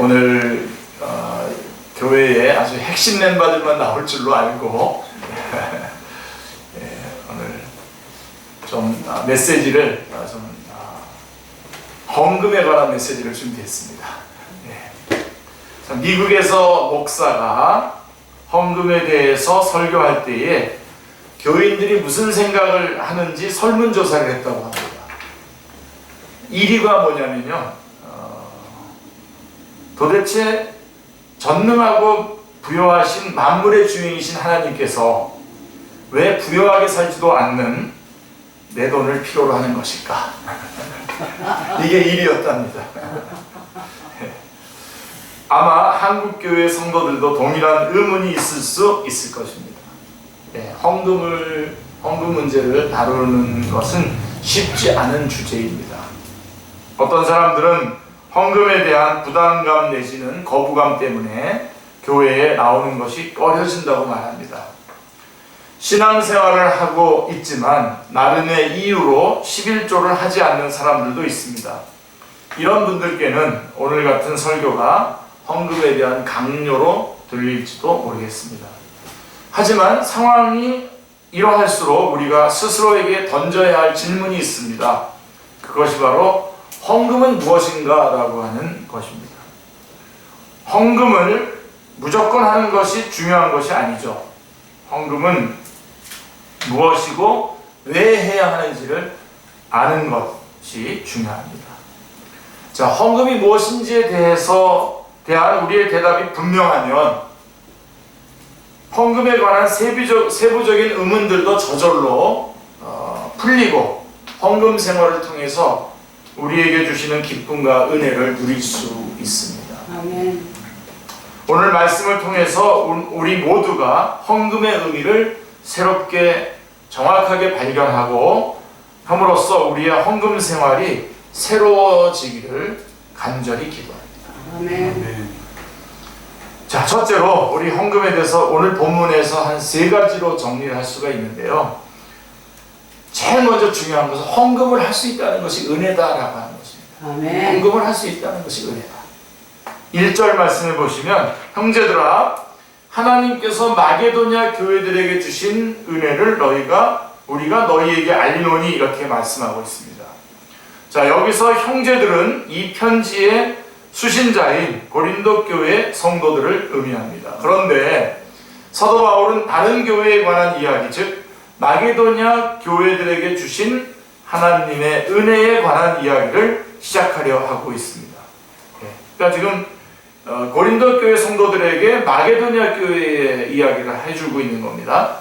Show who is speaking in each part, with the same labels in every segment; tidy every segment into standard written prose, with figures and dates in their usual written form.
Speaker 1: 오늘 교회에 아주 핵심 멤버들만 나올 줄로 알고 오늘 좀 메시지를 헌금에 관한 메시지를 준비했습니다. 미국에서 목사가 헌금에 대해서 설교할 때에 교인들이 무슨 생각을 하는지 설문조사를 했다고 합니다. 1위가 뭐냐면요, 도대체 전능하고 부요하신 만물의 주인이신 하나님께서 왜 부요하게 살지도 않는 내 돈을 필요로 하는 것일까? 이게 1위였답니다. 아마 한국교회 성도들도 동일한 의문이 있을 수 있을 것입니다. 헌금 문제를 다루는 것은 쉽지 않은 주제입니다. 어떤 사람들은 헌금에 대한 부담감 내지는 거부감 때문에 교회에 나오는 것이 꺼려진다고 말합니다. 신앙생활을 하고 있지만 나름의 이유로 11조를 하지 않는 사람들도 있습니다. 이런 분들께는 오늘 같은 설교가 헌금에 대한 강요로 들릴지도 모르겠습니다. 하지만 상황이 이러할수록 우리가 스스로에게 던져야 할 질문이 있습니다. 그것이 바로 헌금은 무엇인가 라고 하는 것입니다. 헌금을 무조건 하는 것이 중요한 것이 아니죠. 헌금은 무엇이고 왜 해야 하는지를 아는 것이 중요합니다. 자, 헌금이 무엇인지에 대한 우리의 대답이 분명하면 헌금에 관한 세부적인 의문들도 저절로 풀리고 헌금 생활을 통해서 우리에게 주시는 기쁨과 은혜를 누릴 수 있습니다.
Speaker 2: 아멘.
Speaker 1: 오늘 말씀을 통해서 우리 모두가 헌금의 의미를 새롭게 정확하게 발견하고 함으로써 우리의 헌금 생활이 새로워지기를 간절히 기도합니다.
Speaker 2: 아멘.
Speaker 1: 자, 첫째로 우리 헌금에 대해서 오늘 본문에서 한 3가지로 정리를 할 수가 있는데요. 제일 먼저 중요한 것은 헌금을 할 수 있다는 것이 은혜다라고 하는 것입니다.
Speaker 2: 아멘.
Speaker 1: 헌금을 할 수 있다는 것이 은혜다. 1절 말씀을 보시면, 형제들아, 하나님께서 마게도냐 교회들에게 주신 은혜를 우리가 너희에게 알리노니, 이렇게 말씀하고 있습니다. 자, 여기서 형제들은 이 편지의 수신자인 고린도 교회 성도들을 의미합니다. 그런데 사도 바울은 다른 교회에 관한 이야기, 즉 마게도냐 교회들에게 주신 하나님의 은혜에 관한 이야기를 시작하려 하고 있습니다. 그러니까 지금 고린도 교회 성도들에게 마게도냐 교회의 이야기를 해주고 있는 겁니다.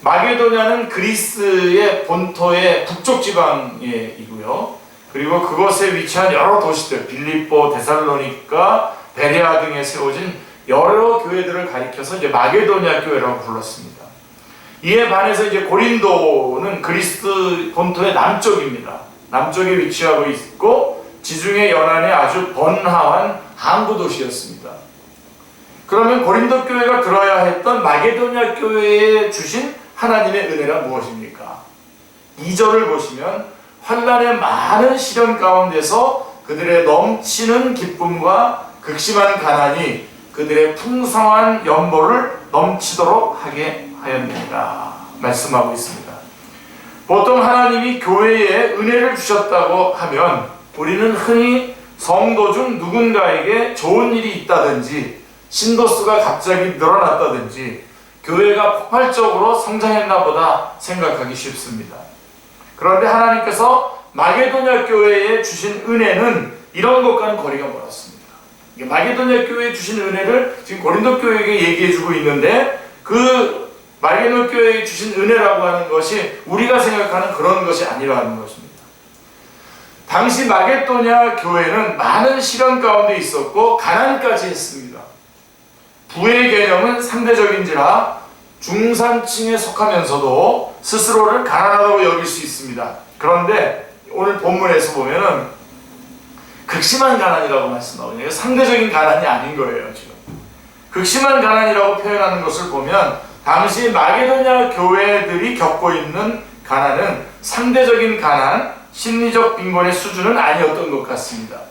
Speaker 1: 마게도냐는 그리스의 본토의 북쪽 지방이고요. 그리고 그곳에 위치한 여러 도시들, 빌립보, 데살로니가, 베레아 등에 세워진 여러 교회들을 가리켜서 이제 마게도냐 교회라고 불렀습니다. 이에 반해서 이제 고린도는 그리스 본토의 남쪽입니다. 남쪽에 위치하고 있고 지중해 연안의 아주 번화한 항구 도시였습니다. 그러면 고린도 교회가 들어야 했던 마게도냐 교회에 주신 하나님의 은혜란 무엇입니까? 2절을 보시면 환난의 많은 시련 가운데서 그들의 넘치는 기쁨과 극심한 가난이 그들의 풍성한 연보를 넘치도록 하게 하였느니라 말씀하고 있습니다. 보통 하나님이 교회에 은혜를 주셨다고 하면 우리는 흔히 성도 중 누군가에게 좋은 일이 있다든지 신도수가 갑자기 늘어났다든지 교회가 폭발적으로 성장했나 보다 생각하기 쉽습니다. 그런데 하나님께서 마게도냐 교회에 주신 은혜는 이런 것과는 거리가 멀었습니다. 마게도냐 교회에 주신 은혜를 지금 고린도 교회에게 얘기해주고 있는데 그 마게도냐 교회에 주신 은혜라고 하는 것이 우리가 생각하는 그런 것이 아니라는 것입니다. 당시 마게도냐 교회는 많은 시련 가운데 있었고 가난까지 했습니다. 부의 개념은 상대적인지라 중산층에 속하면서도 스스로를 가난하다고 여길 수 있습니다. 그런데 오늘 본문에서 보면은 극심한 가난이라고 말씀하거든요. 상대적인 가난이 아닌 거예요, 지금. 극심한 가난이라고 표현하는 것을 보면 당시 마게도냐 교회들이 겪고 있는 가난은 상대적인 가난, 심리적 빈곤의 수준은 아니었던 것 같습니다.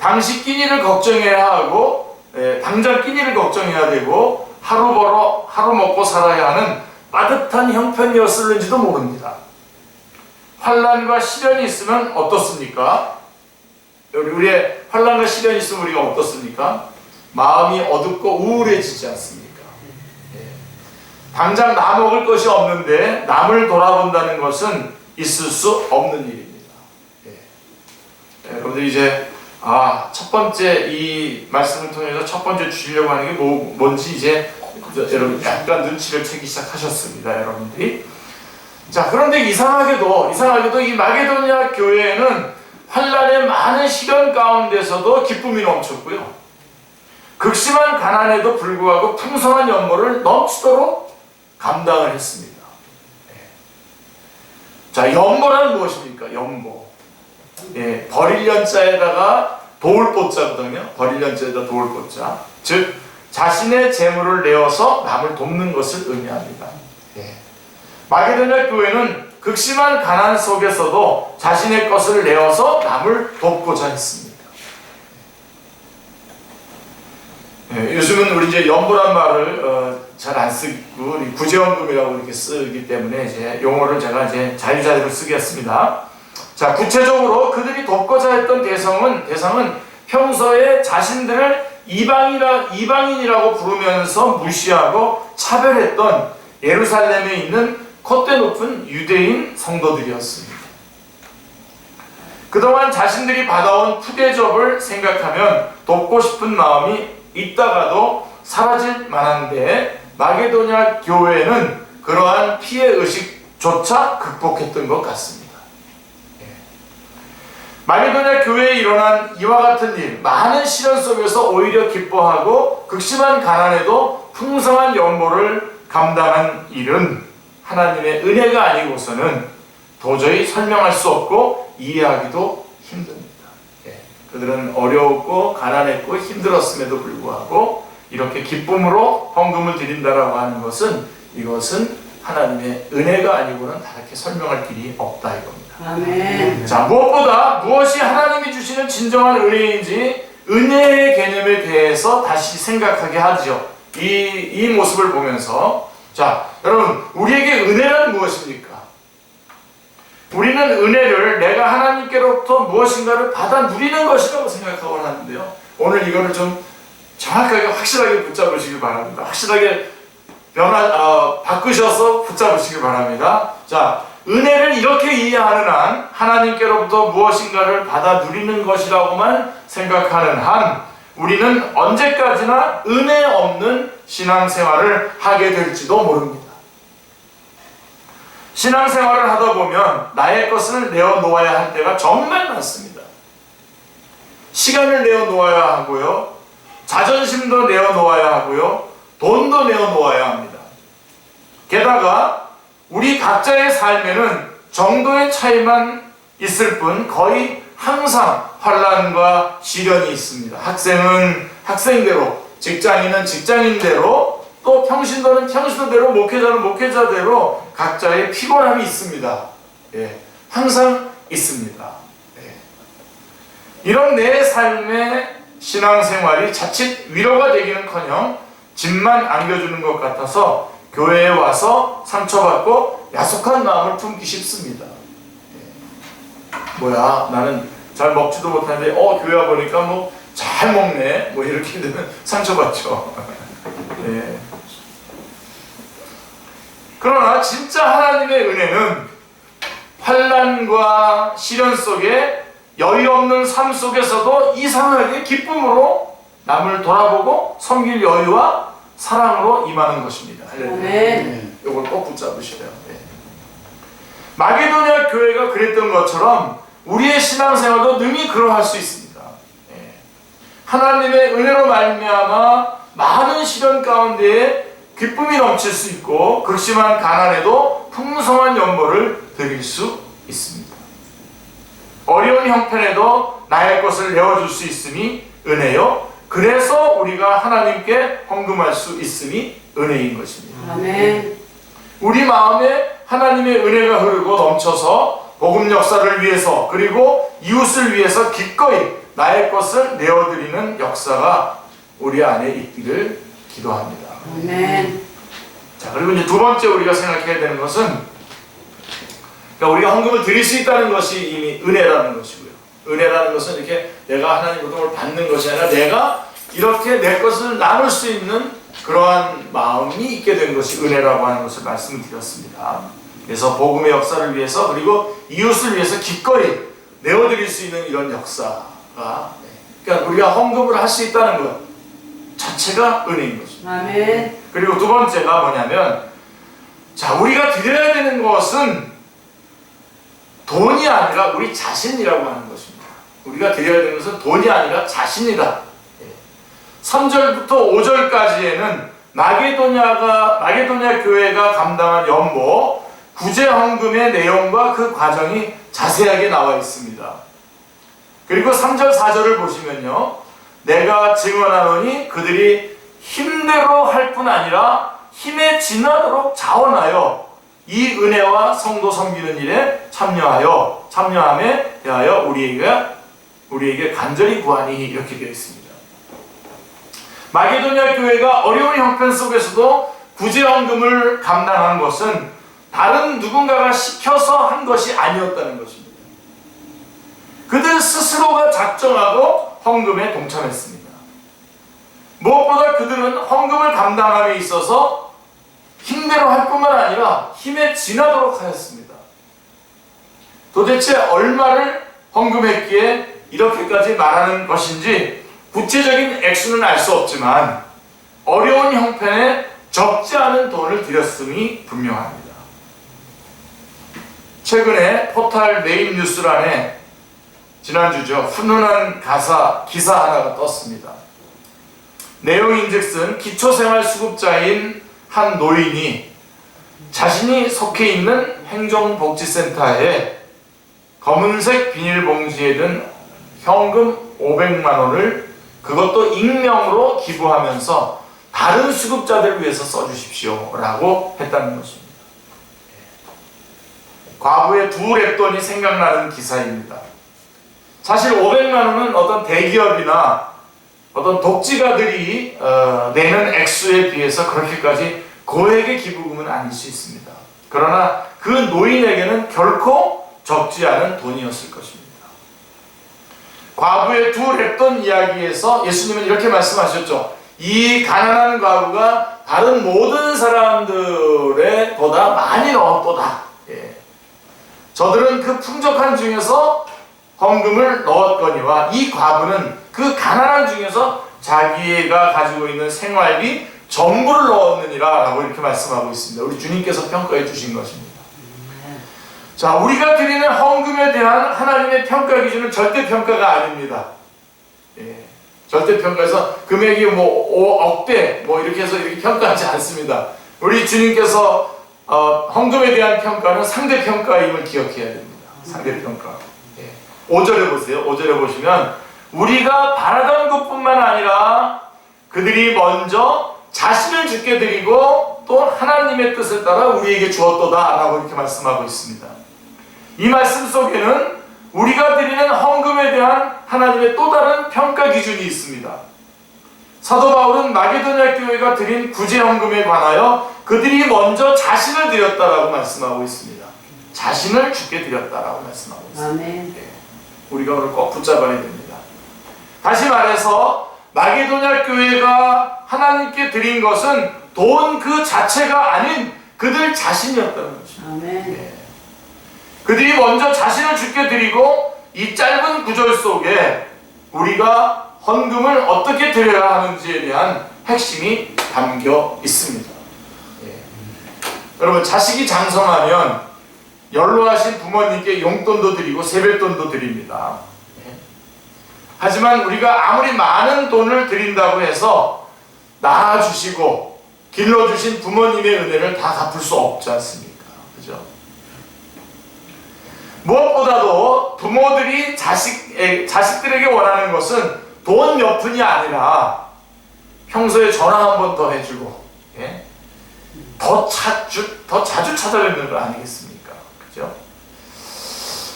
Speaker 1: 당시 끼니를 걱정해야 하고 당장 끼니를 걱정해야 되고 하루 벌어 하루 먹고 살아야 하는 빠듯한 형편이었을는지도 모릅니다. 환난과 시련이 있으면 어떻습니까? 우리의 환난과 시련이 있으면 우리가 어떻습니까? 마음이 어둡고 우울해지지 않습니까? 당장 나 먹을 것이 없는데 남을 돌아본다는 것은 있을 수 없는 일입니다. 여러분들 이제 첫 번째 이 말씀을 통해서 첫 번째 주시려고 하는 게 뭔지 이제 여러분 약간 눈치를 채기 시작하셨습니다, 여러분들이. 자, 그런데 이상하게도 이 마게도냐 교회에는 환난의 많은 시련 가운데서도 기쁨이 넘쳤고요. 극심한 가난에도 불구하고 풍성한 연모를 넘치도록 감당을 했습니다. 자, 연모란 무엇입니까? 연모. 버릴 연자에다가 도울 보자거든요. 버릴 연자에다 도울 보자. 즉 자신의 재물을 내어서 남을 돕는 것을 의미합니다. 마게도냐 교회는 극심한 가난 속에서도 자신의 것을 내어서 남을 돕고자 했습니다. 요즘은 우리 이제 연보란 말을 잘 안 쓰고 구제연금이라고 이렇게 쓰기 때문에 이제 용어를 제가 이제 자유자재로 쓰겠습니다. 자, 구체적으로 그들이 돕고자 했던 대상은 평소에 자신들을 이방인이라고 부르면서 무시하고 차별했던 예루살렘에 있는 콧대 높은 유대인 성도들이었습니다. 그동안 자신들이 받아온 푸대접을 생각하면 돕고 싶은 마음이 있다가도 사라질 만한데 마게도냐 교회는 그러한 피해의식조차 극복했던 것 같습니다. 마게도냐 교회에 일어난 이와 같은 일, 많은 시련 속에서 오히려 기뻐하고 극심한 가난에도 풍성한 연보를 감당한 일은 하나님의 은혜가 아니고서는 도저히 설명할 수 없고 이해하기도 힘듭니다. 그들은 어려웠고 가난했고 힘들었음에도 불구하고 이렇게 기쁨으로 헌금을 드린다라고 하는 것은 이것은 하나님의 은혜가 아니고는 다르게 설명할 길이 없다 이겁니다.
Speaker 2: 아멘.
Speaker 1: 자, 무엇보다 무엇이 하나님이 주시는 진정한 은혜인지 은혜의 개념에 대해서 다시 생각하게 하죠. 이 모습을 보면서 자, 여러분 우리에게 은혜란 무엇입니까? 우리는 은혜를 내가 하나님께로부터 무엇인가를 받아 누리는 것이라고 생각하고 하는데요. 오늘 이거를 좀 정확하게 확실하게 붙잡으시길 바랍니다. 확실하게 바꾸셔서 붙잡으시길 바랍니다. 자, 은혜를 이렇게 이해하는 한 하나님께로부터 무엇인가를 받아 누리는 것이라고만 생각하는 한 우리는 언제까지나 은혜 없는 신앙생활을 하게 될지도 모릅니다. 신앙생활을 하다 보면 나의 것을 내어놓아야 할 때가 정말 많습니다. 시간을 내어놓아야 하고요. 자존심도 내어놓아야 하고요. 돈도 내어놓아야 합니다. 게다가 우리 각자의 삶에는 정도의 차이만 있을 뿐 거의 항상 환난과 시련이 있습니다. 학생은 학생대로, 직장인은 직장인대로, 또 평신도는 평신도대로, 목회자는 목회자대로 각자의 피곤함이 있습니다. 항상 있습니다. 이런 내 삶의 신앙생활이 자칫 위로가 되기는커녕 짐만 안겨주는 것 같아서 교회에 와서 상처받고 야속한 마음을 품기 쉽습니다. 뭐야, 나는 잘 먹지도 못하는데 교회 와보니까 뭐 잘 먹네, 뭐 이렇게 되면 상처받죠. 그러나 진짜 하나님의 은혜는 환난과 시련 속에 여유 없는 삶 속에서도 이상하게 기쁨으로 남을 돌아보고 섬길 여유와 사랑으로 임하는 것입니다.
Speaker 2: 아멘.
Speaker 1: 이걸 꼭 붙잡으셔야 돼요. 마게도냐 교회가 그랬던 것처럼 우리의 신앙생활도 능히 그러할 수 있습니다. 하나님의 은혜로 말미암아 많은 시련 가운데에 기쁨이 넘칠 수 있고 극심한 가난에도 풍성한 연보를 드릴 수 있습니다. 어려운 형편에도 나의 것을 내어줄 수 있음이 은혜요. 그래서 우리가 하나님께 헌금할 수 있음이 은혜인 것입니다.
Speaker 2: 아멘.
Speaker 1: 우리 마음에 하나님의 은혜가 흐르고 넘쳐서 복음 역사를 위해서 그리고 이웃을 위해서 기꺼이 나의 것을 내어드리는 역사가 우리 안에 있기를 기도합니다.
Speaker 2: 아멘.
Speaker 1: 자, 그리고 이제 두 번째 우리가 생각해야 되는 것은, 그러니까 우리가 헌금을 드릴 수 있다는 것이 이미 은혜라는 것이고요. 은혜라는 것은 이렇게 내가 하나님으로부터 받는 것이 아니라 내가 이렇게 내 것을 나눌 수 있는 그러한 마음이 있게 된 것이 은혜라고 하는 것을 말씀을 드렸습니다. 그래서 복음의 역사를 위해서, 그리고 이웃을 위해서 기꺼이 내어드릴 수 있는 이런 역사가, 그러니까 우리가 헌금을 할 수 있다는 것 자체가 은혜인 것입니다.
Speaker 2: 아멘.
Speaker 1: 그리고 두 번째가 뭐냐면, 자, 우리가 드려야 되는 것은 돈이 아니라 우리 자신이라고 하는 것입니다. 우리가 드려야 되는 것은 돈이 아니라 자신이다. 3절부터 5절까지에는 마게도냐 교회가 감당한 연보 구제 헌금의 내용과 그 과정이 자세하게 나와 있습니다. 그리고 3절 4절을 보시면요, 내가 증언하노니 그들이 힘대로 할 뿐 아니라 힘에 지나도록 자원하여 이 은혜와 성도 섬기는 일에 참여함에 대하여 우리에게 간절히 구하니, 이렇게 되어 있습니다. 마게도냐 교회가 어려운 형편 속에서도 구제헌금을 감당한 것은 다른 누군가가 시켜서 한 것이 아니었다는 것입니다. 그들 스스로가 작정하고 헌금에 동참했습니다. 무엇보다 그들은 헌금을 감당함에 있어서 힘대로 할 뿐만 아니라 힘에 지나도록 하였습니다. 도대체 얼마를 헌금했기에 이렇게까지 말하는 것인지 구체적인 액수는 알 수 없지만 어려운 형편에 적지 않은 돈을 들였음이 분명합니다. 최근에 포탈 메인 뉴스란에 지난주죠, 훈훈한 기사 하나가 떴습니다. 내용인즉슨 기초생활수급자인 한 노인이 자신이 속해 있는 행정복지센터에 검은색 비닐봉지에 든 현금 500만 원을 그것도 익명으로 기부하면서 다른 수급자들을 위해서 써주십시오 라고 했다는 것입니다. 과부의 두 랩돈이 생각나는 기사입니다. 사실 500만 원은 어떤 대기업이나 어떤 독지가들이 내는 액수에 비해서 그렇게까지 고액의 기부금은 아닐 수 있습니다. 그러나 그 노인에게는 결코 적지 않은 돈이었을 것입니다. 과부의 두 랩돈 이야기에서 예수님은 이렇게 말씀하셨죠. 이 가난한 과부가 다른 모든 사람들의 보다 많이 넣었도다. 저들은 그 풍족한 중에서 헌금을 넣었거니와 이 과부는 그 가난한 중에서 자기가 가지고 있는 생활비 전부를 넣었느니라 라고 이렇게 말씀하고 있습니다. 우리 주님께서 평가해 주신 것입니다. 자, 우리가 드리는 헌금에 대한 하나님의 평가 기준은 절대평가가 아닙니다. 절대평가에서 금액이 뭐 5억대 이렇게 해서 이렇게 평가하지 않습니다. 우리 주님께서 헌금에 대한 평가는 상대평가임을 기억해야 됩니다. 상대평가. 5절에 보세요. 5절에 보시면 우리가 바라던 것뿐만 아니라 그들이 먼저 자신을 주께 드리고 또 하나님의 뜻에 따라 우리에게 주었도다 라고 이렇게 말씀하고 있습니다. 이 말씀 속에는 우리가 드리는 헌금에 대한 하나님의 또 다른 평가 기준이 있습니다. 사도 바울은 마게도냐 교회가 드린 구제 헌금에 관하여 그들이 먼저 자신을 드렸다라고 말씀하고 있습니다. 자신을 주께 드렸다라고 말씀하고 있습니다.
Speaker 2: 아멘.
Speaker 1: 우리가 오늘 꼭 붙잡아야 됩니다. 다시 말해서 마게도냐 교회가 하나님께 드린 것은 돈 그 자체가 아닌 그들 자신이었다는 것입니다.
Speaker 2: 아멘.
Speaker 1: 그들이 먼저 자신을 주께 드리고 이 짧은 구절 속에 우리가 헌금을 어떻게 드려야 하는지에 대한 핵심이 담겨 있습니다. 여러분, 자식이 장성하면 연로하신 부모님께 용돈도 드리고 세뱃돈도 드립니다. 하지만 우리가 아무리 많은 돈을 드린다고 해서 낳아주시고 길러주신 부모님의 은혜를 다 갚을 수 없지 않습니까? 그죠? 무엇보다도 부모들이 자식들에게 원하는 것은 돈 몇 푼이 아니라 평소에 전화 한 번 더 해주고, 더 자주 찾아뵙는 거 아니겠습니까? 그죠?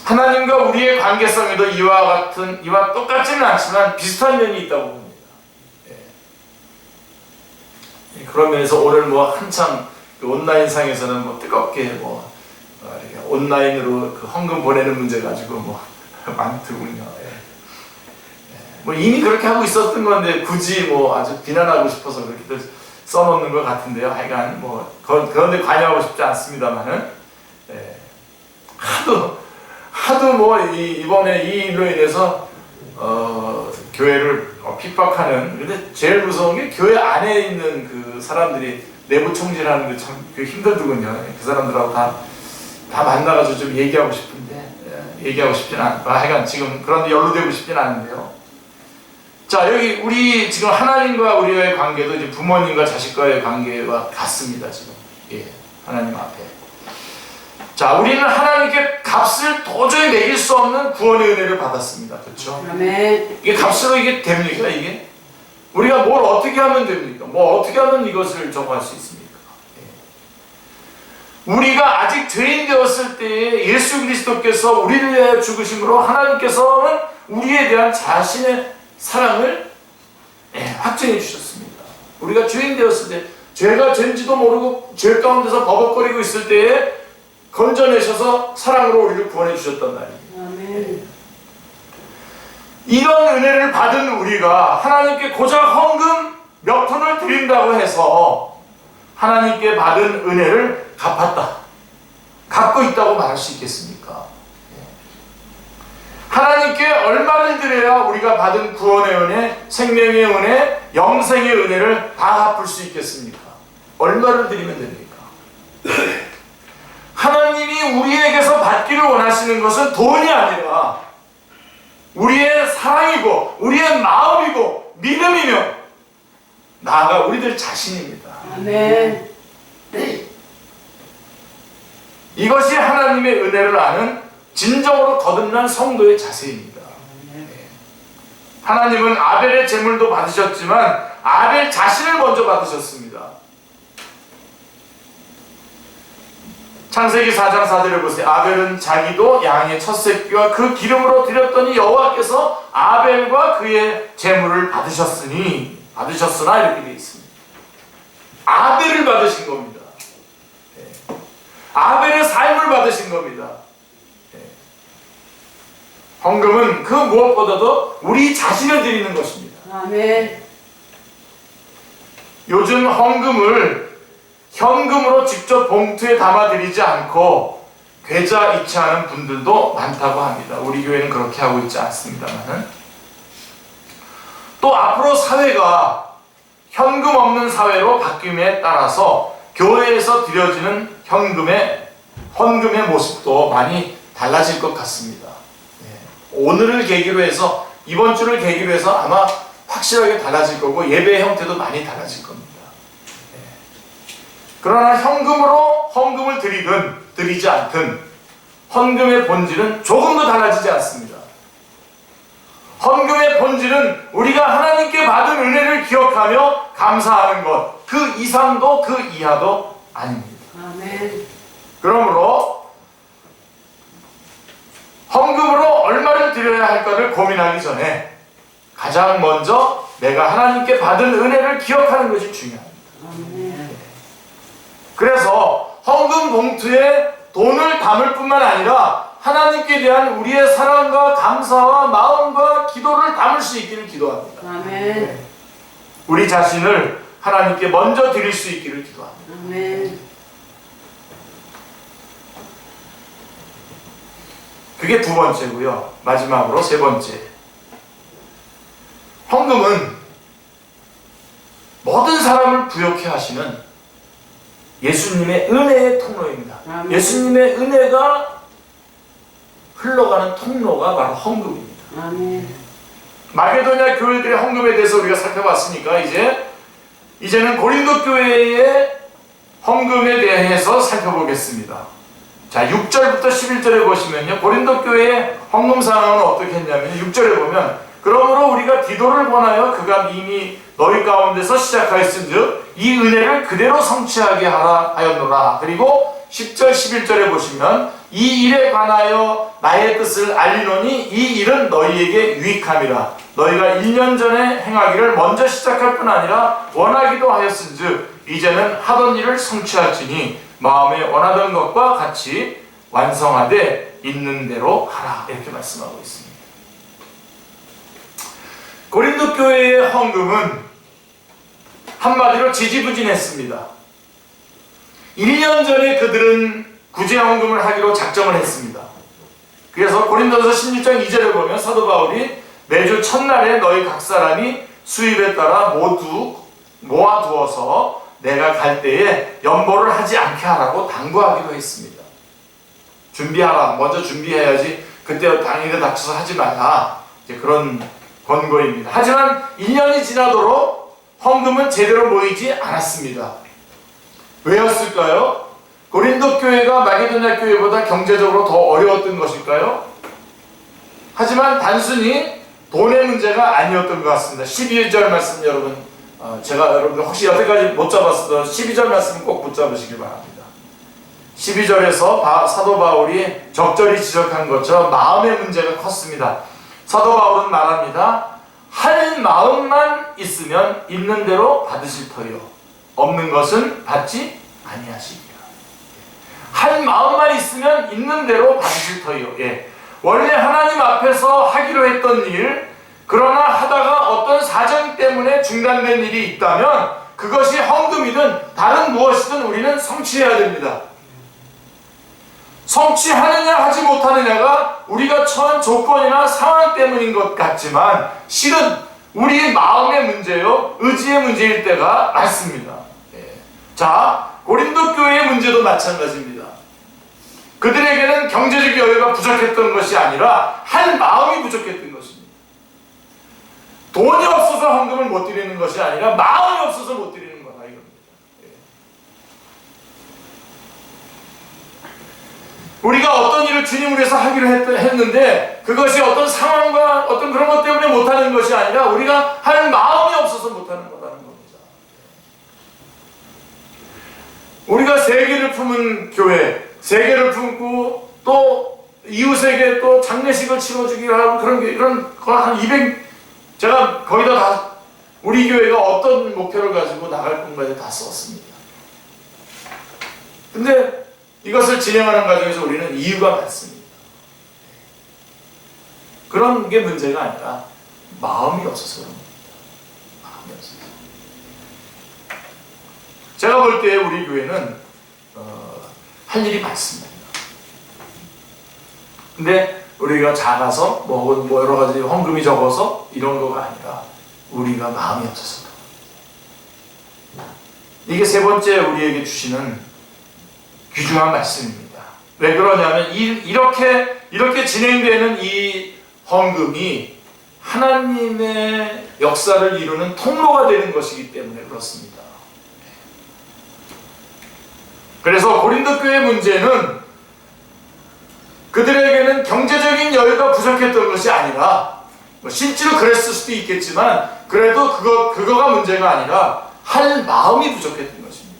Speaker 1: 하나님과 우리의 관계성에도 이와 똑같지는 않지만 비슷한 면이 있다고 봅니다. 예. 그런 면에서 오늘 한창 온라인상에서는 뜨겁게 이렇게 온라인으로 그 헌금 보내는 문제 가지고 많더군요. 이미 그렇게 하고 있었던 건데 굳이 아주 비난하고 싶어서 그렇게 써놓는 것 같은데요. 하여간 그런데 관여하고 싶지 않습니다만은 하도 이번에 이 일로 인해서 교회를 핍박하는, 근데 제일 무서운 게 교회 안에 있는 그 사람들이 내부 총질하는 게 참 힘들더군요. 그 사람들하고 다 만나가지고 좀 얘기하고 싶은데 얘기하고 싶진 않고, 하여간 지금 그런 데 연루되고 싶진 않은데요. 자, 여기 우리 지금 하나님과 우리의 관계도 이제 부모님과 자식과의 관계와 같습니다. 지금 하나님 앞에. 자, 우리는 하나님께 값을 도저히 매길 수 없는 구원의 은혜를 받았습니다. 그렇죠?
Speaker 2: 아멘.
Speaker 1: 이게 값으로 이게 됩니까? 이게 우리가 뭘 어떻게 하면 됩니까? 어떻게 하면 이것을 정할 수 있습니까? 우리가 아직 죄인 되었을 때에 예수 그리스도께서 우리를 위하여 죽으심으로 하나님께서는 우리에 대한 자신의 사랑을 확증해 주셨습니다. 우리가 죄인 되었을 때, 죄가 죄인지도 모르고 죄 가운데서 버벅거리고 있을 때에 건져내셔서 사랑으로 우리를 구원해 주셨단 말이에요.
Speaker 2: 아멘.
Speaker 1: 이런 은혜를 받은 우리가 하나님께 고작 헌금 몇 푼을 드린다고 해서 하나님께 받은 은혜를 갚았다, 갖고 있다고 말할 수 있겠습니까? 하나님께 얼마를 드려야 우리가 받은 구원의 은혜, 생명의 은혜, 영생의 은혜를 다 갚을 수 있겠습니까? 얼마를 드리면 됩니까? 하나님이 우리에게서 받기를 원하시는 것은 돈이 아니라 우리의 사랑이고 우리의 마음이고 믿음이며 나아가 우리들 자신입니다.
Speaker 2: 아멘.
Speaker 1: 이것이 하나님의 은혜를 아는 진정으로 거듭난 성도의 자세입니다. 하나님은 아벨의 제물도 받으셨지만 아벨 자신을 먼저 받으셨습니다. 창세기 4장 4절을 보세요. 아벨은 자기도 양의 첫 새끼와 그 기름으로 드렸더니 여호와께서 아벨과 그의 제물을 받으셨으나 이렇게 되어 있습니다. 아벨을 받으신 겁니다. 아벨의 삶을 받으신 겁니다. 헌금은 그 무엇보다도 우리 자신을 드리는 것입니다.
Speaker 2: 아멘.
Speaker 1: 요즘 헌금을 현금으로 직접 봉투에 담아드리지 않고 계좌 이체하는 분들도 많다고 합니다. 우리 교회는 그렇게 하고 있지 않습니다만은, 또 앞으로 사회가 현금 없는 사회로 바뀜에 따라서 교회에서 드려지는 헌금의 모습도 많이 달라질 것 같습니다. 오늘을 계기로 해서, 이번 주를 계기로 해서 아마 확실하게 달라질 거고 예배의 형태도 많이 달라질 겁니다. 그러나 현금으로 헌금을 드리든 드리지 않든 헌금의 본질은 조금도 달라지지 않습니다. 헌금의 본질은 우리가 하나님께 받은 은혜를 기억하며 감사하는 것, 그 이상도 그 이하도 아닙니다.
Speaker 2: 아멘.
Speaker 1: 그러므로 헌금으로 얼마를 드려야 할까를 고민하기 전에 가장 먼저 내가 하나님께 받은 은혜를 기억하는 것이 중요합니다.
Speaker 2: 아멘.
Speaker 1: 그래서 헌금 봉투에 돈을 담을 뿐만 아니라 하나님께 대한 우리의 사랑과 감사와 마음과 기도를 담을 수 있기를 기도합니다.
Speaker 2: 아멘.
Speaker 1: 우리 자신을 하나님께 먼저 드릴 수 있기를 기도합니다.
Speaker 2: 아멘.
Speaker 1: 그게 두 번째고요. 마지막으로 세 번째. 헌금은 모든 사람을 부욕해 하시는 예수님의 은혜의 통로입니다.
Speaker 2: 아멘.
Speaker 1: 예수님의 은혜가 흘러가는 통로가 바로 헌금입니다.
Speaker 2: 아멘.
Speaker 1: 마게도냐 교회들의 헌금에 대해서 우리가 살펴봤으니까 이제는 고린도 교회의 헌금에 대해서 살펴보겠습니다. 자, 6절부터 11절에 보시면요, 고린도 교회의 헌금 상황은 어떻게 했냐면 6절에 보면, 그러므로 우리가 디도를 권하여 그가 이미 너희 가운데서 시작하였은즉 이 은혜를 그대로 성취하게 하라 하였노라. 그리고 10절 11절에 보시면 이 일에 관하여 나의 뜻을 알리노니 이 일은 너희에게 유익함이라. 너희가 1년 전에 행하기를 먼저 시작할 뿐 아니라 원하기도 하였은즉 이제는 하던 일을 성취할지니 마음에 원하던 것과 같이 완성하되 있는 대로 하라. 이렇게 말씀하고 있습니다. 고린도 교회의 헌금은 한마디로 지지부진했습니다. 1년 전에 그들은 구제 헌금을 하기로 작정을 했습니다. 그래서 고린도서 16장 2절에 보면 사도 바울이 매주 첫날에 너희 각 사람이 수입에 따라 모두 모아두어서 내가 갈 때에 연보를 하지 않게 하라고 당부하기로 했습니다. 준비하라. 먼저 준비해야지 그때 당일에 닥쳐서 하지 말라. 이제 그런 권고입니다. 하지만 1년이 지나도록 헌금은 제대로 모이지 않았습니다. 왜였을까요? 고린도 교회가 마게도냐 교회보다 경제적으로 더 어려웠던 것일까요? 하지만 단순히 돈의 문제가 아니었던 것 같습니다. 12절 말씀 여러분, 제가 여러분들 혹시 여태까지 못 잡았어도 12절 말씀 꼭 붙잡으시길 바랍니다. 12절에서 사도 바울이 적절히 지적한 것처럼 마음의 문제가 컸습니다. 사도 바울은 말합니다. 할 마음만 있으면 있는 대로 받으실 터이요 없는 것은 받지 아니하시리라. 할 마음만 있으면 있는 대로 받으실 터이요. 원래 하나님 앞에서 하기로 했던 일, 그러나 하다가 어떤 사정 때문에 중단된 일이 있다면 그것이 헌금이든 다른 무엇이든 우리는 성취해야 됩니다. 성취하느냐 하지 못하느냐가 우리가 처한 조건이나 상황 때문인 것 같지만 실은 우리의 마음의 문제요, 의지의 문제일 때가 많습니다. 자, 고린도 교회의 문제도 마찬가지입니다. 그들에게는 경제적 여유가 부족했던 것이 아니라 할 마음이 부족했던 것입니다. 돈이 없어서 헌금을 못 드리는 것이 아니라 마음이 없어서 못 드리는 거다 이겁니다. 우리가 어떤 일을 주님을 위해서 하기로 했는데 그것이 어떤 상황과 어떤 그런 것 때문에 못하는 것이 아니라 우리가 할 마음이 없어서 못하는 거라는 겁니다. 우리가 세계를 품은 교회, 세계를 품고 또 이웃에게 또 장례식을 치러주기로 하고 그런 거 한 200, 제가 거의 다 우리 교회가 어떤 목표를 가지고 나갈 건가에 다 썼습니다. 근데 이것을 진행하는 과정에서 우리는 이유가 많습니다. 그런 게 문제가 아니라 마음이 없어서 그런 겁니다. 마음이 없어서. 제가 볼 때 우리 교회는 할 일이 많습니다. 근데 우리가 작아서 뭐 여러 가지 헌금이 적어서 이런 거가 아니라 우리가 마음이 없어서 이게 세 번째 우리에게 주시는 귀중한 말씀입니다. 왜 그러냐면 이렇게 진행되는 이 헌금이 하나님의 역사를 이루는 통로가 되는 것이기 때문에 그렇습니다. 그래서 고린도 교회의 문제는 그들에게는 경제적인 여유가 부족했던 것이 아니라 실제로 그랬을 수도 있겠지만 그래도 그거가 문제가 아니라 할 마음이 부족했던 것입니다.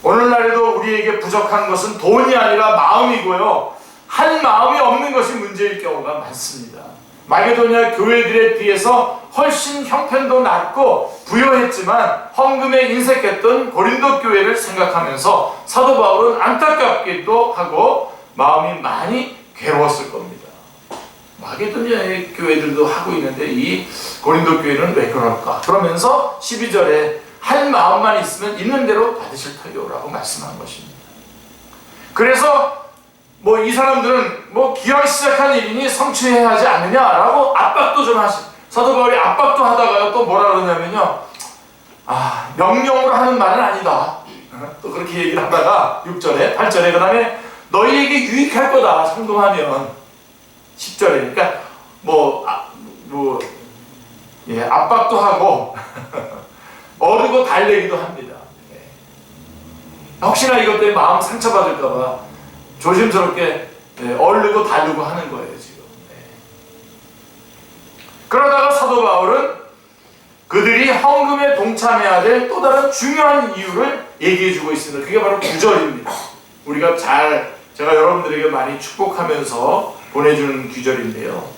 Speaker 1: 오늘날에도 우리에게 부족한 것은 돈이 아니라 마음이고요. 할 마음이 없는 것이 문제일 경우가 많습니다. 마게도냐 교회들에 비해서 훨씬 형편도 낮고 부유했지만 헌금에 인색했던 고린도 교회를 생각하면서 사도 바울은 안타깝기도 하고 마음이 많이 괴로웠을 겁니다. 마게도냐의 교회들도 하고 있는데 이 고린도 교회는 왜 그럴까? 그러면서 12절에 할 마음만 있으면 있는 대로 받으실 터요라고 말씀한 것입니다. 그래서 이 사람들은 기왕 시작한 일이니 성취해야 하지 않느냐라고 압박도 좀 사도 바울이 압박도 하다가요 또 뭐라 그러냐면요, 명령으로 하는 말은 아니다. 또 그렇게 얘기를 하다가 6절에 8절에 그 다음에 너희에게 유익할 거다 성공하면 10절에 그러니까 압박도 하고 어르고 달래기도 합니다. 혹시나 이것 때문에 마음 상처받을까봐 조심스럽게 얼르고 다르고 하는 거예요 지금. 그러다가 사도 바울은 그들이 헌금에 동참해야 될 또 다른 중요한 이유를 얘기해주고 있습니다. 그게 바로 9절입니다. 우리가 제가 여러분들에게 많이 축복하면서 보내주는 규절인데요.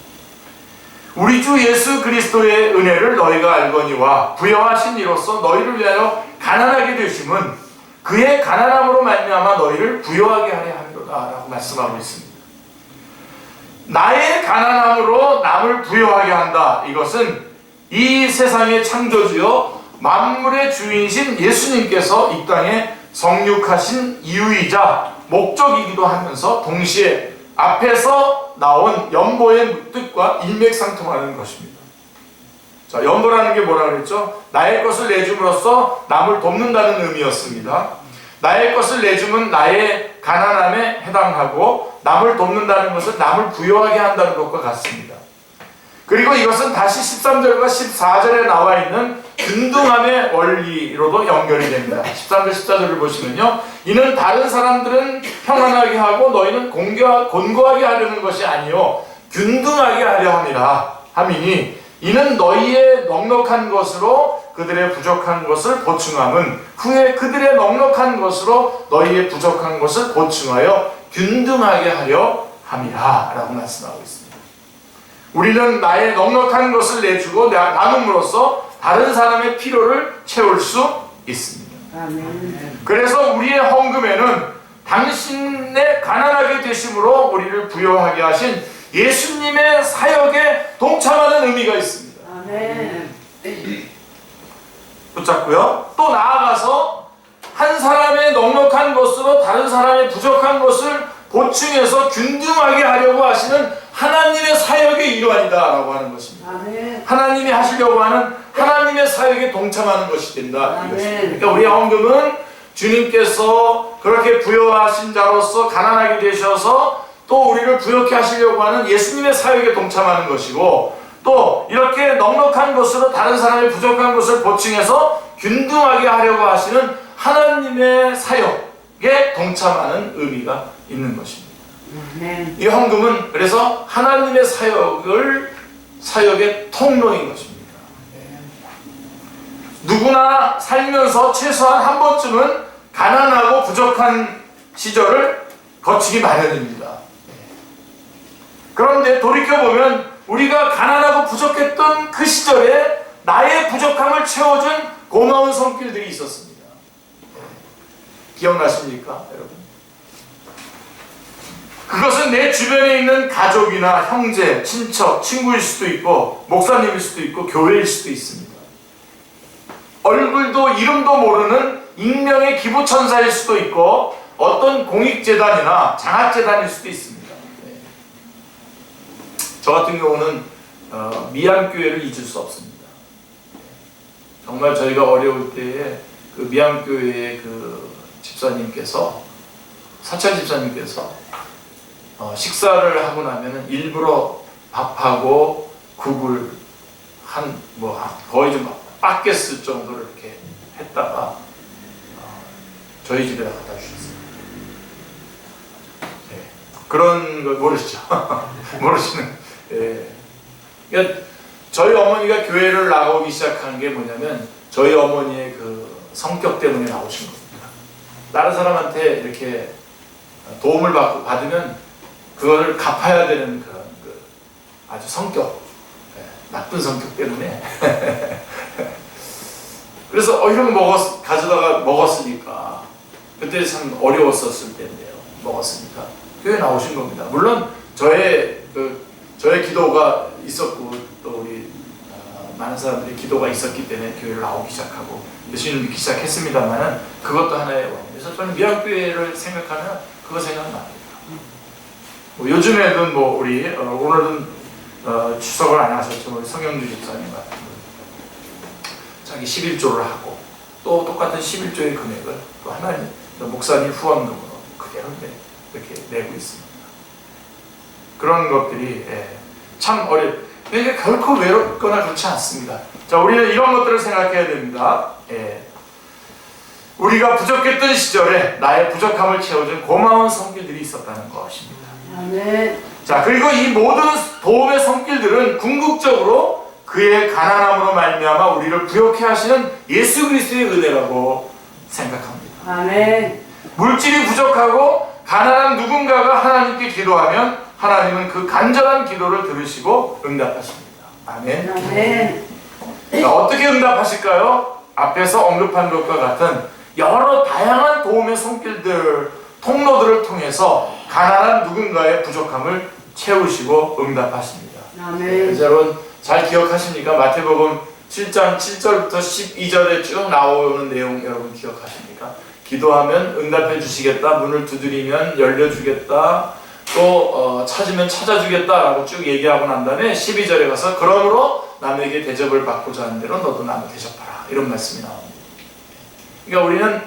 Speaker 1: 우리 주 예수 그리스도의 은혜를 너희가 알거니와 부여하신 이로써 너희를 위하여 가난하게 되심은 그의 가난함으로 말미암아 너희를 부여하게 하려 함이로다 라고 말씀하고 있습니다. 나의 가난함으로 남을 부여하게 한다. 이것은 이 세상의 창조주요 만물의 주인이신 예수님께서 이 땅에 성육하신 이유이자 목적이기도 하면서 동시에 앞에서 나온 연보의 뜻과 일맥상통하는 것입니다. 자, 연보라는 게 뭐라 그랬죠? 나의 것을 내줌으로써 남을 돕는다는 의미였습니다. 나의 것을 내주면 나의 가난함에 해당하고 남을 돕는다는 것은 남을 부여하게 한다는 것과 같습니다. 그리고 이것은 다시 13절과 14절에 나와 있는 균등함의 원리로도 연결이 됩니다. 13절, 14절을 보시면요. 이는 다른 사람들은 평안하게 하고 너희는 곤고하게 하려는 것이 아니요 균등하게 하려 함이라 하미니 이는 너희의 넉넉한 것으로 그들의 부족한 것을 보충함은 후에 그들의 넉넉한 것으로 너희의 부족한 것을 보충하여 균등하게 하려 함이라 라고 말씀하고 있습니다. 우리는 나의 넉넉한 것을 내주고 나눔으로써 다른 사람의 필요를 채울 수 있습니다.
Speaker 2: 아멘.
Speaker 1: 그래서 우리의 헌금에는 당신의 가난하게 되심으로 우리를 부여하게 하신 예수님의 사역에 동참하는 의미가 있습니다.
Speaker 2: 아멘.
Speaker 1: 붙잡고요. 또 나아가서 한 사람의 넉넉한 것으로 다른 사람의 부족한 것을 보충해서 균등하게 하려고 하시는 하나님의 사역의 일환이다 라고 하는 것입니다.
Speaker 2: 아멘.
Speaker 1: 하나님이 하시려고 하는 하나님의 사역에 동참하는 것이 된다.
Speaker 2: 아멘.
Speaker 1: 이것입니다. 그러니까 우리의 헌금은 주님께서 그렇게 부여하신 자로서 가난하게 되셔서 또 우리를 부욕해 하시려고 하는 예수님의 사역에 동참하는 것이고 또 이렇게 넉넉한 것으로 다른 사람의 부족한 것을 보충해서 균등하게 하려고 하시는 하나님의 사역에 동참하는 의미가 있는 것입니다. 이 헌금은 그래서 하나님의 사역의 통로인 것입니다. 누구나 살면서 최소한 한 번쯤은 가난하고 부족한 시절을 거치기 마련입니다. 그런데 돌이켜보면 우리가 가난하고 부족했던 그 시절에 나의 부족함을 채워준 고마운 손길들이 있었습니다. 기억나십니까, 여러분? 그것은 내 주변에 있는 가족이나 형제, 친척, 친구일 수도 있고 목사님일 수도 있고 교회일 수도 있습니다. 얼굴도 이름도 모르는 익명의 기부천사일 수도 있고 어떤 공익재단이나 장학재단일 수도 있습니다. 저 같은 경우는 미암교회를 잊을 수 없습니다. 정말 저희가 어려울 때에 그 미암교회의 그 집사님께서 사찰 집사님께서 식사를 하고 나면은 일부러 밥하고 국을 거의 좀 빡겠을 정도로 이렇게 했다가 저희 집에다 갖다 주셨어요. 네. 그런 걸 모르시죠? 모르시는. 예. 그러니까 저희 어머니가 교회를 나오기 시작한 게 뭐냐면 저희 어머니의 그 성격 때문에 나오신 겁니다. 다른 사람한테 이렇게 도움을 받으면 그거를 갚아야 되는 그런 아주 성격, 나쁜 성격 때문에 그래서 이런 거 가져다가 먹었으니까 그때 참 어려웠었을 때인데요. 먹었으니까 교회 나오신 겁니다. 물론 저의 기도가 있었고 또 우리 많은 사람들이 기도가 있었기 때문에 교회를 나오기 시작하고 예수님을 믿기 시작했습니다만은 그것도 하나의 원인. 그래서 저는 미학교회를 생각하면 그거 생각납니다. 요즘에는 우리 오늘은 추석을 안 하셨죠. 우리 성영주 집사님 같은 분 자기 11조를 하고 또 똑같은 11조의 금액을 또 하나님 목사님 후원금으로 그대로 이렇게 내고 있습니다. 그런 것들이 참 이게 결코 외롭거나 그렇지 않습니다. 자, 우리는 이런 것들을 생각해야 됩니다. 우리가 부족했던 시절에 나의 부족함을 채워준 고마운 손길들이 있었다는 것입니다.
Speaker 2: 아멘.
Speaker 1: 자, 그리고 이 모든 도움의 손길들은 궁극적으로 그의 가난함으로 말미암아 우리를 부욕해 하시는 예수 그리스도의 은혜라고 생각합니다.
Speaker 2: 아멘.
Speaker 1: 물질이 부족하고 가난한 누군가가 하나님께 기도하면 하나님은 그 간절한 기도를 들으시고 응답하십니다. 아멘.
Speaker 2: 아멘.
Speaker 1: 어떻게 응답하실까요? 앞에서 언급한 것과 같은 여러 다양한 도움의 손길들, 통로들을 통해서 가난한 누군가의 부족함을 채우시고 응답하십니다.
Speaker 2: 아멘.
Speaker 1: 여러분 잘 기억하십니까? 마태복음 7장 7절부터 12절에 쭉 나오는 내용 여러분 기억하십니까? 기도하면 응답해 주시겠다, 문을 두드리면 열려주겠다, 또 찾으면 찾아주겠다라고 쭉 얘기하고 난 다음에 12절에 가서 그러므로 남에게 대접을 받고자 하는 대로 너도 남을 대접하라, 이런 말씀이 나옵니다. 그러니까 우리는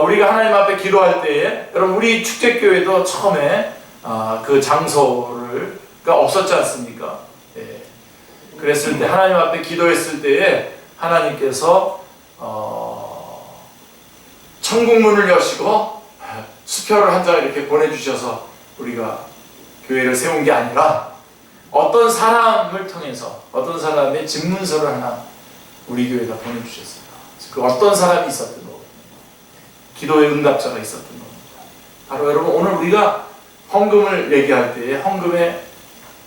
Speaker 1: 우리가 하나님 앞에 기도할 때에, 여러분 우리 축제교회도 처음에 그 장소가 없었지 않습니까? 예. 그랬을 때 하나님 앞에 기도했을 때에 하나님께서 천국문을 여시고 수표를 한 장 이렇게 보내주셔서 우리가 교회를 세운 게 아니라 어떤 사람을 통해서 어떤 사람의 집문서를 하나 우리 교회가 보내주셨습니다. 그 어떤 사람이 있었던 거예요. 기도의 응답자가 있었던 겁니다. 바로 여러분 오늘 우리가 헌금을 얘기할 때에 헌금의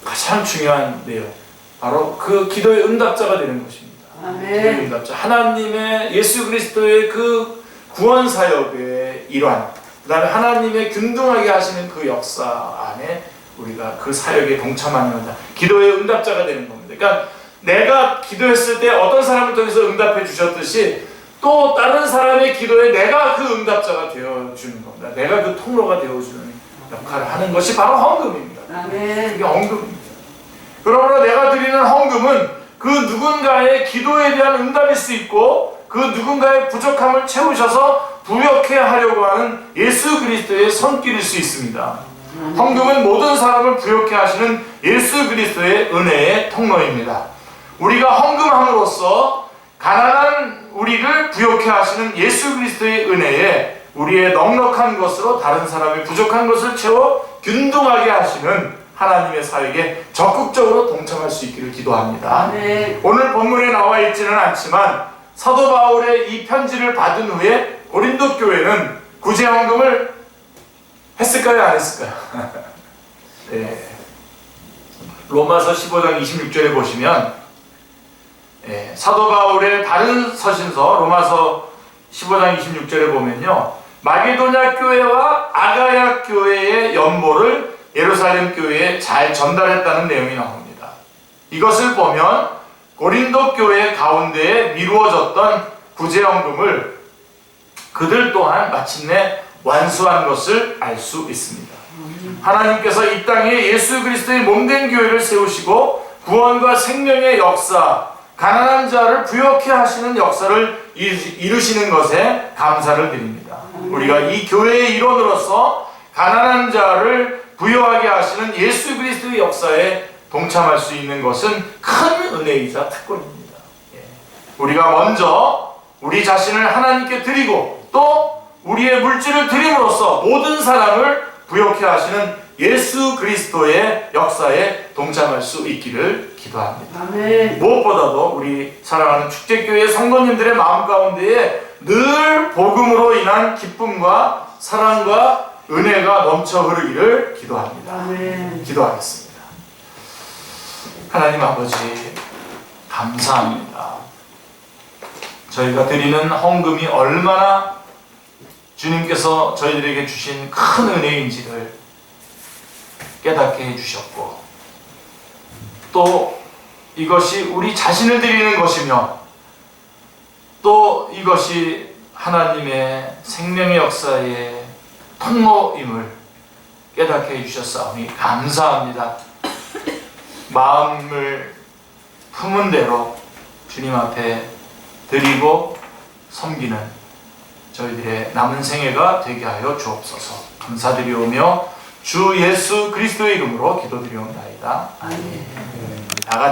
Speaker 1: 가장 중요한 내용, 바로 그 기도의 응답자가 되는 것입니다. 기도의
Speaker 2: 아멘.
Speaker 1: 응답자, 하나님의 예수 그리스도의 그 구원 사역의 일환, 그 다음에 하나님의 균등하게 하시는 그 역사 안에 우리가 그 사역에 동참하는 거다. 기도의 응답자가 되는 겁니다. 그러니까 내가 기도했을 때 어떤 사람을 통해서 응답해 주셨듯이 또 다른 사람의 기도에 내가 그 응답자가 되어주는 겁니다. 내가 그 통로가 되어주는 역할을 하는 것이 바로 헌금입니다.
Speaker 2: 아멘.
Speaker 1: 이게 헌금입니다. 그러므로 내가 드리는 헌금은 그 누군가의 기도에 대한 응답일 수 있고 그 누군가의 부족함을 채우셔서 부욕해 하려고 하는 예수 그리스도의 손길일 수 있습니다. 헌금은 모든 사람을 부욕해 하시는 예수 그리스도의 은혜의 통로입니다. 우리가 헌금함으로써 가난한 우리를 부욕해 하시는 예수 그리스도의 은혜에 우리의 넉넉한 것으로 다른 사람의 부족한 것을 채워 균등하게 하시는 하나님의 사역에 적극적으로 동참할 수 있기를 기도합니다.
Speaker 2: 아멘.
Speaker 1: 오늘 본문에 나와 있지는 않지만 사도 바울의 이 편지를 받은 후에 고린도 교회는 구제 헌금을 했을까요? 안 했을까요? 네. 로마서 15장 26절에 보시면 사도 바울의 다른 서신서 로마서 15장 26절에 보면요, 마게도냐 교회와 아가야 교회의 연보를 예루살렘 교회에 잘 전달했다는 내용이 나옵니다. 이것을 보면 고린도 교회 가운데에 미루어졌던 구제헌금을 그들 또한 마침내 완수한 것을 알 수 있습니다. 하나님께서 이 땅에 예수 그리스도의 몸된 교회를 세우시고 구원과 생명의 역사, 가난한 자를 부욕해 하시는 역사를 이루시는 것에 감사를 드립니다. 우리가 이 교회의 일원으로서 가난한 자를 부요하게 하시는 예수 그리스도의 역사에 동참할 수 있는 것은 큰 은혜이자 특권입니다. 우리가 먼저 우리 자신을 하나님께 드리고 또 우리의 물질을 드림으로써 모든 사람을 부욕해 하시는 예수 그리스도의 역사에 동참할 수 있기를 기도합니다.
Speaker 2: 아멘.
Speaker 1: 무엇보다도 우리 사랑하는 축제교회 성도님들의 마음 가운데에 늘 복음으로 인한 기쁨과 사랑과 은혜가 넘쳐 흐르기를 기도합니다.
Speaker 2: 아멘.
Speaker 1: 기도하겠습니다. 하나님 아버지, 감사합니다. 저희가 드리는 헌금이 얼마나 주님께서 저희들에게 주신 큰 은혜인지를 깨닫게 해주셨고, 또 이것이 우리 자신을 드리는 것이며 또 이것이 하나님의 생명의 역사의 통로임을 깨닫게 해주셨사오니 감사합니다. 마음을 품은 대로 주님 앞에 드리고 섬기는 저희들의 남은 생애가 되게 하여 주옵소서. 감사드리오며 주 예수 그리스도의 이름으로 기도드리옵나이다. 아멘. 다 같이